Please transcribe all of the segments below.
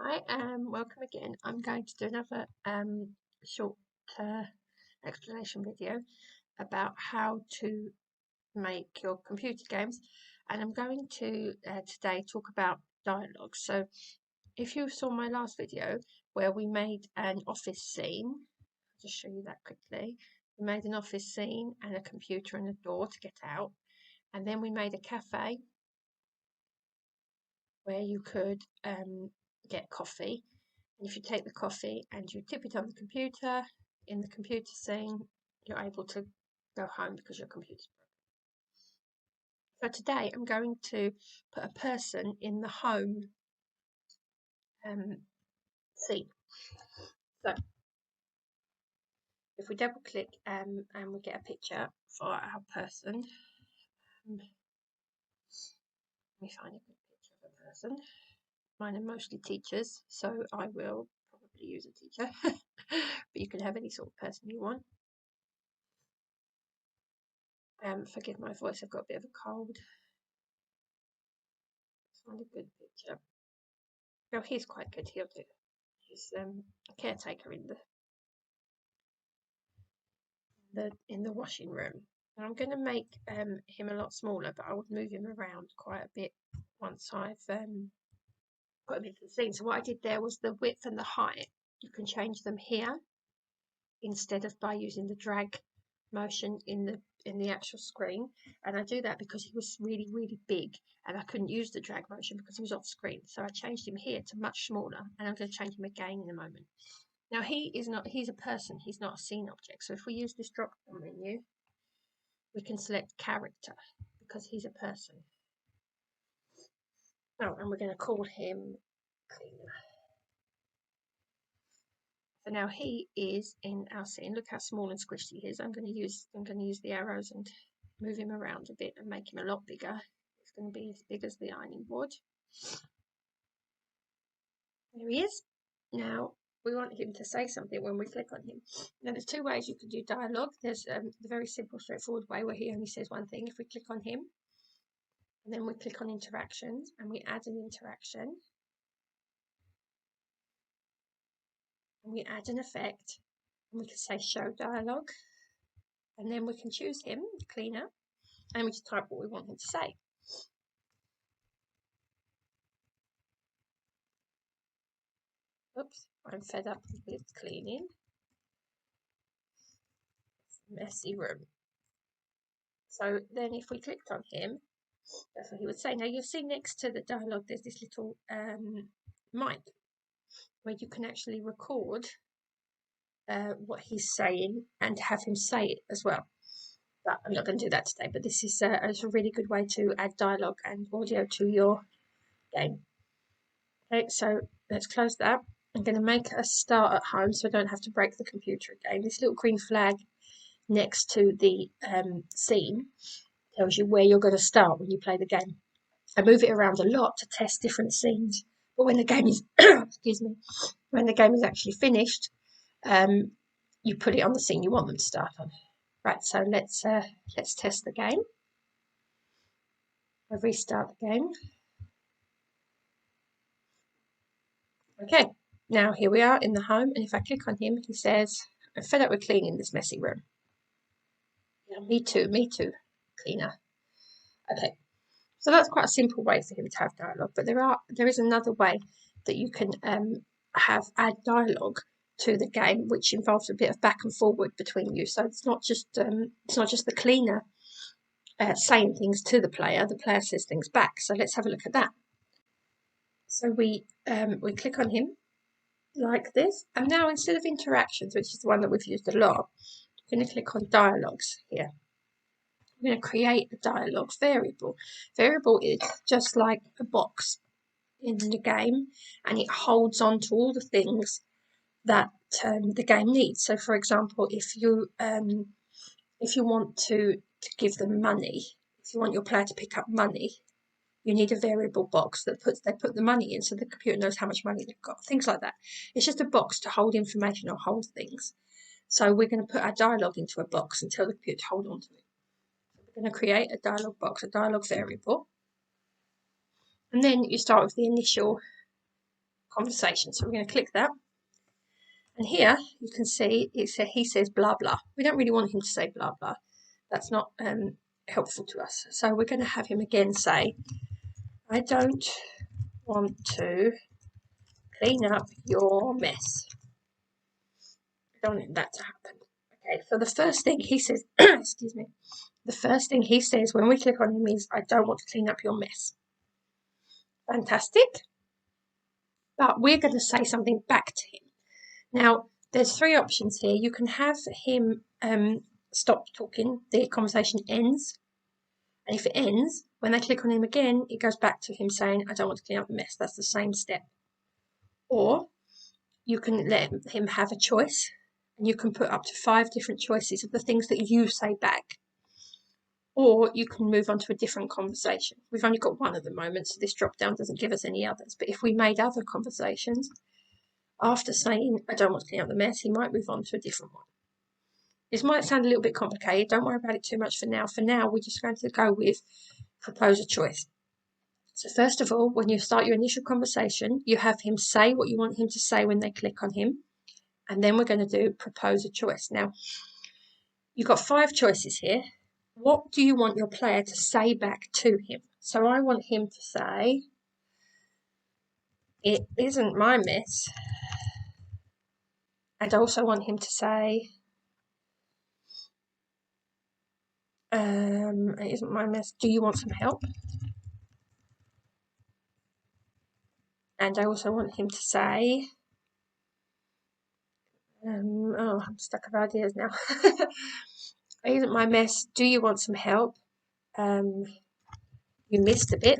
Hi, welcome again. I'm going to do another short explanation video about how to make your computer games, and I'm going to today talk about dialogues. So if you saw my last video where we made an office scene, I'll just show you that quickly. We made an office scene and a computer and a door to get out, and then we made a cafe where you could get coffee. And if you take the coffee and you tip it on the computer, in the computer scene, you're able to go home because your computer's broken. So today I'm going to put a person in the home scene. So if we double click and we get a picture for our person, let me find a good picture of a person. Mine are mostly teachers, so I will probably use a teacher, but you can have any sort of person you want. Forgive my voice, I've got a bit of a cold. Find a good picture. Oh, he's quite good. He'll do. He's a caretaker in the washing room. And I'm going to make him a lot smaller, but I would move him around quite a bit once I've put him into the scene. So what I did there was the width and the height. You can change them here instead of by using the drag motion in the actual screen. And I do that because he was really big and I couldn't use the drag motion because he was off screen. So I changed him here to much smaller, and I'm going to change him again in a moment. Now he's a person, he's not a scene object. So if we use this drop down menu, we can select character because he's a person. Oh, and we're going to call him Cleaner. So now he is in our scene. Look how small and squishy he is. I'm going to use the arrows and move him around a bit and make him a lot bigger. It's going to be as big as the ironing board. There he is. Now we want him to say something when we click on him. Now there's two ways you can do dialogue. There's the very simple, straightforward way where he only says one thing. If we click on him, and then we click on interactions, and we add an interaction, and we add an effect, and we can say show dialogue, and then we can choose him, Cleaner, and we just type what we want him to say. Oops, I'm fed up with cleaning. Messy room. So then if we clicked on him, that's what he would say. Now you'll see next to the dialogue there's this little mic where you can actually record what he's saying and have him say it as well. But I'm not going to do that today, but this is a really good way to add dialogue and audio to your game. Okay, so let's close that. I'm going to make a start at home so I don't have to break the computer again. This little green flag next to the scene tells you where you're going to start when you play the game. I move it around a lot to test different scenes, but when the game is excuse me, when the game is actually finished, you put it on the scene you want them to start on. Right, so let's test the game. I restart the game. Okay, now here we are in the home, and if I click on him, he says, I'm fed up with cleaning this messy room. Yeah, me too, Cleaner. Okay, so that's quite a simple way for him to have dialogue, but there is another way that you can add dialogue to the game, which involves a bit of back and forward between you. So it's not just the cleaner saying things to the player says things back. So let's have a look at that. So we click on him like this, and now instead of interactions, which is the one that we've used a lot, I'm going to click on dialogues here. I'm going to create a dialogue variable. Variable is just like a box in the game, and it holds on to all the things that the game needs. So for example, if you want to give them money, if you want your player to pick up money, you need a variable box that they put the money in so the computer knows how much money they've got, things like that. It's just a box to hold information or hold things. So we're going to put our dialogue into a box and tell the computer to hold on to it. We're going to create a dialogue box, a dialogue variable, and then you start with the initial conversation. So we're going to click that. And here you can see he says blah blah. We don't really want him to say blah blah. That's not helpful to us. So we're going to have him again say, I don't want to clean up your mess. I don't want that to happen. Okay, so the first thing he says, excuse me, the first thing he says when we click on him is, I don't want to clean up your mess. Fantastic. But we're going to say something back to him. Now, there's 3 options here. You can have him stop talking, the conversation ends. And if it ends, when they click on him again, it goes back to him saying, I don't want to clean up the mess. That's the same step. Or you can let him have a choice, and you can put up to 5 different choices of the things that you say back. Or you can move on to a different conversation. We've only got one at the moment, so this drop down doesn't give us any others. But if we made other conversations, after saying, I don't want to clean up the mess, he might move on to a different one. This might sound a little bit complicated. Don't worry about it too much for now. For now, we're just going to go with propose a choice. So first of all, when you start your initial conversation, you have him say what you want him to say when they click on him. And then we're going to do propose a choice. Now, you've got 5 choices here. What do you want your player to say back to him? So I want him to say, it isn't my mess. And I also want him to say, it isn't my mess. Do you want some help? And I also want him to say, I'm stuck of ideas now. It isn't my mess. Do you want some help? You missed a bit.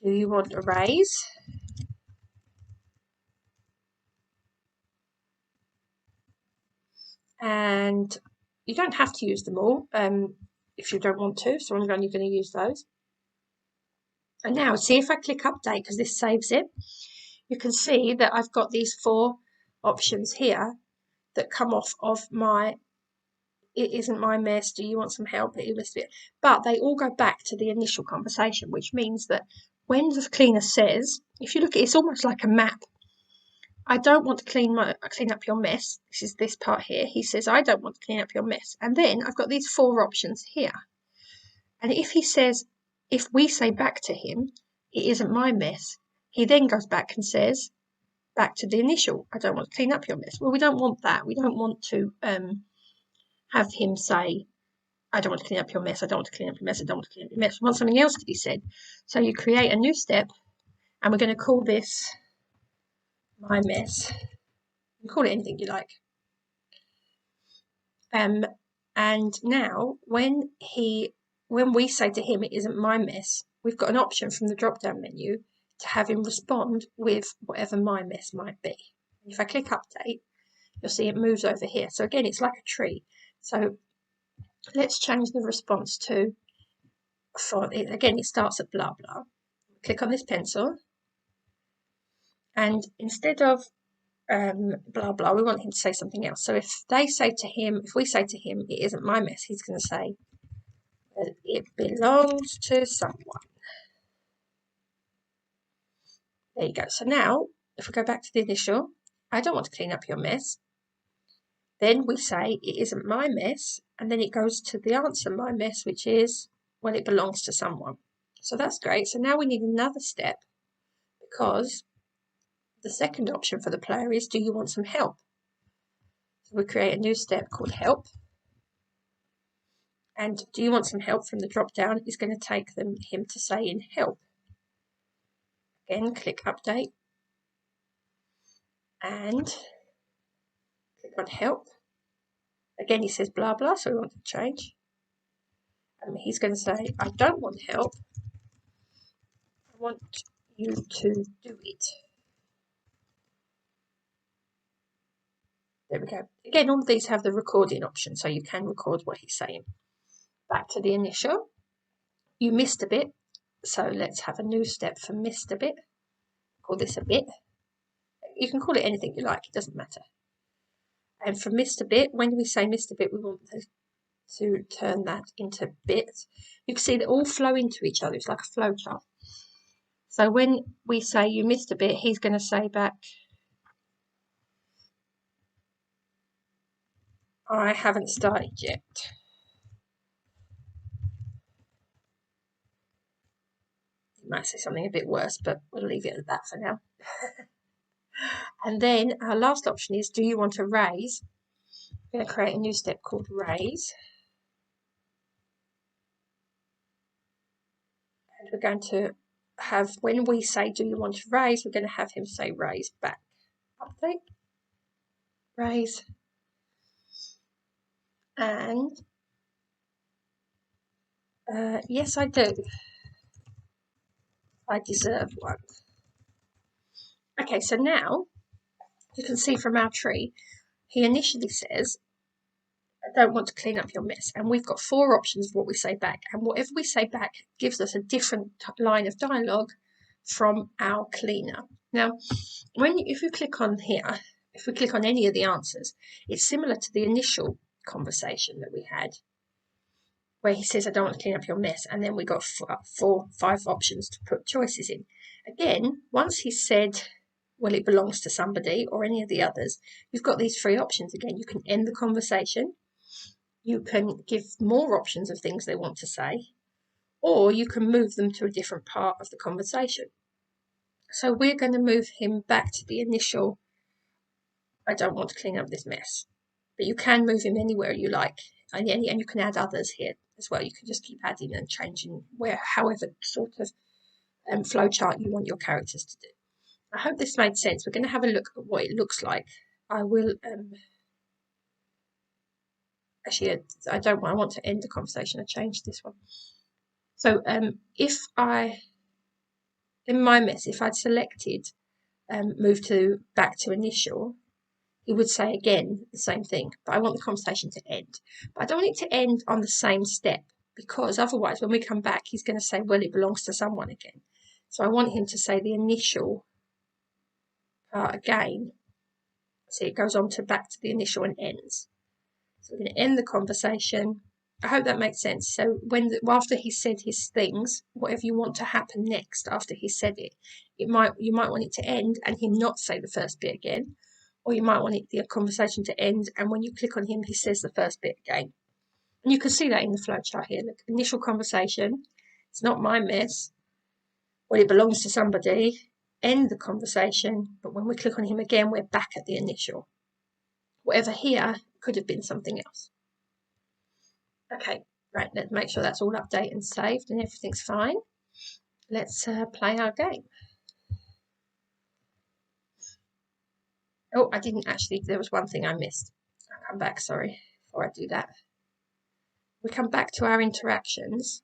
Do you want a raise? And you don't have to use them all if you don't want to, so I'm only going to use those. And now, see if I click update, because this saves it, you can see that I've got these 4 options here that come off of my, it isn't my mess, do you want some help, you missed it. But they all go back to the initial conversation, which means that when the cleaner says, if you look at it, it's almost like a map. I don't want to clean up your mess. This is this part here. He says, I don't want to clean up your mess. And then I've got these 4 options here. And if he says, if we say back to him, it isn't my mess, he then goes back and says, back to the initial, I don't want to clean up your mess. Well, we don't want that. We don't want to have him say, I don't want to clean up your mess. I don't want to clean up your mess. I don't want to clean up your mess. We want something else to be said. So you create a new step, and we're going to call this my mess. You can call it anything you like. And now when we say to him, it isn't my mess, we've got an option from the drop-down menu to have him respond with whatever my mess might be. If I click update, you'll see it moves over here. So again, it's like a tree. So let's change the response to, again, it starts at blah, blah. Click on this pencil. And instead of blah, blah, we want him to say something else. So if we say to him, it isn't my mess, he's going to say, it belongs to someone. There you go. So now, if we go back to the initial, I don't want to clean up your mess. Then we say, it isn't my mess. And then it goes to the answer, my mess, which is, well, it belongs to someone. So that's great. So now we need another step, because the second option for the player is, do you want some help? So we create a new step called help. And do you want some help from the drop down is going to take him to say in help. Again, click update. And click on help. Again, he says blah, blah, so we want to change. And he's going to say, I don't want help. I want you to do it. There we go. Again, all of these have the recording option, so you can record what he's saying. Back to the initial. You missed a bit, so let's have a new step for missed a bit. Call this a bit. You can call it anything you like, it doesn't matter. And for missed a bit, when we say missed a bit, we want to turn that into bits. You can see they all flow into each other. It's like a flow chart. So when we say you missed a bit, he's going to say back, I haven't started yet. He might say something a bit worse, but we'll leave it at that for now. And then our last option is, do you want to raise? We're going to create a new step called raise. And we're going to have, when we say, do you want to raise, we're going to have him say raise back. Update. Raise. And yes, I do. I deserve one. Okay, so now you can see from our tree, he initially says, I don't want to clean up your mess. And we've got 4 options of what we say back. And whatever we say back gives us a different line of dialogue from our cleaner. Now, if you click on here, if we click on any of the answers, it's similar to the initial conversation that we had, where he says, I don't want to clean up your mess. And then we got 5 options to put choices in. Again, once he said, well, it belongs to somebody or any of the others, you've got these 3 options again. You can end the conversation. You can give more options of things they want to say, or you can move them to a different part of the conversation. So we're going to move him back to the initial, I don't want to clean up this mess. But you can move him anywhere you like, and you can add others here as well. You can just keep adding and changing however sort of flowchart you want your characters to do. I hope this made sense. We're going to have a look at what it looks like. I will actually, I want to end the conversation. I changed this one. So in my mess, if I'd selected move back to initial, he would say again the same thing, but I want the conversation to end. But I don't want it to end on the same step, because otherwise when we come back, he's going to say, well, it belongs to someone again. So I want him to say the initial part again. So it goes on to back to the initial and ends. So we're going to end the conversation. I hope that makes sense. So after he said his things, whatever you want to happen next after he said it, you might want it to end and him not say the first bit again, or you might want the conversation to end and when you click on him, he says the first bit again. And you can see that in the flowchart here. Look, initial conversation. It's not my mess. Well, it belongs to somebody. End the conversation, but when we click on him again, we're back at the initial. Whatever here could have been something else. Okay, right, let's make sure that's all updated and saved and everything's fine. Let's play our game. Oh, I didn't actually, there was one thing I missed. I'll come back, sorry, before I do that. We come back to our interactions.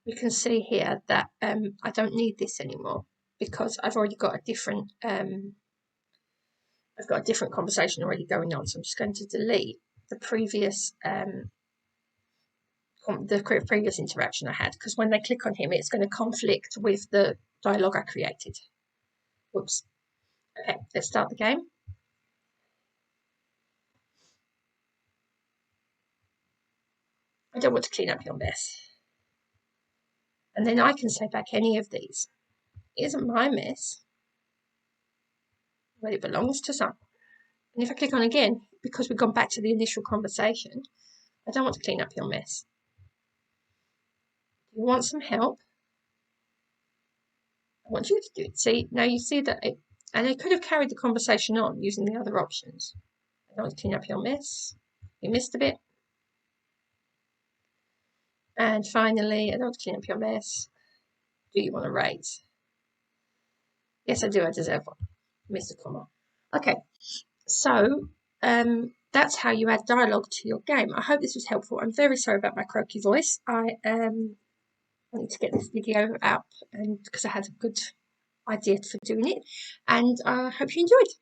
We can see here that I don't need this anymore because I've already got a different conversation already going on. So I'm just going to delete the previous interaction I had, because when they click on him, it's going to conflict with the dialogue I created. Whoops. Okay, let's start the game. I don't want to clean up your mess. And then I can say back any of these. It isn't my mess. Well, it belongs to someone. And if I click on again, because we've gone back to the initial conversation, I don't want to clean up your mess. You want some help? I want you to do it. See, now you see that and I could have carried the conversation on using the other options. I don't want to clean up your mess. You missed a bit. And finally, I don't want to clean up your mess. Do you want to raise? Yes, I do. I deserve one. Missed a comma. Okay, so that's how you add dialogue to your game. I hope this was helpful. I'm very sorry about my croaky voice. I wanted to get this video out and because I had a good idea for doing it, and I hope you enjoyed.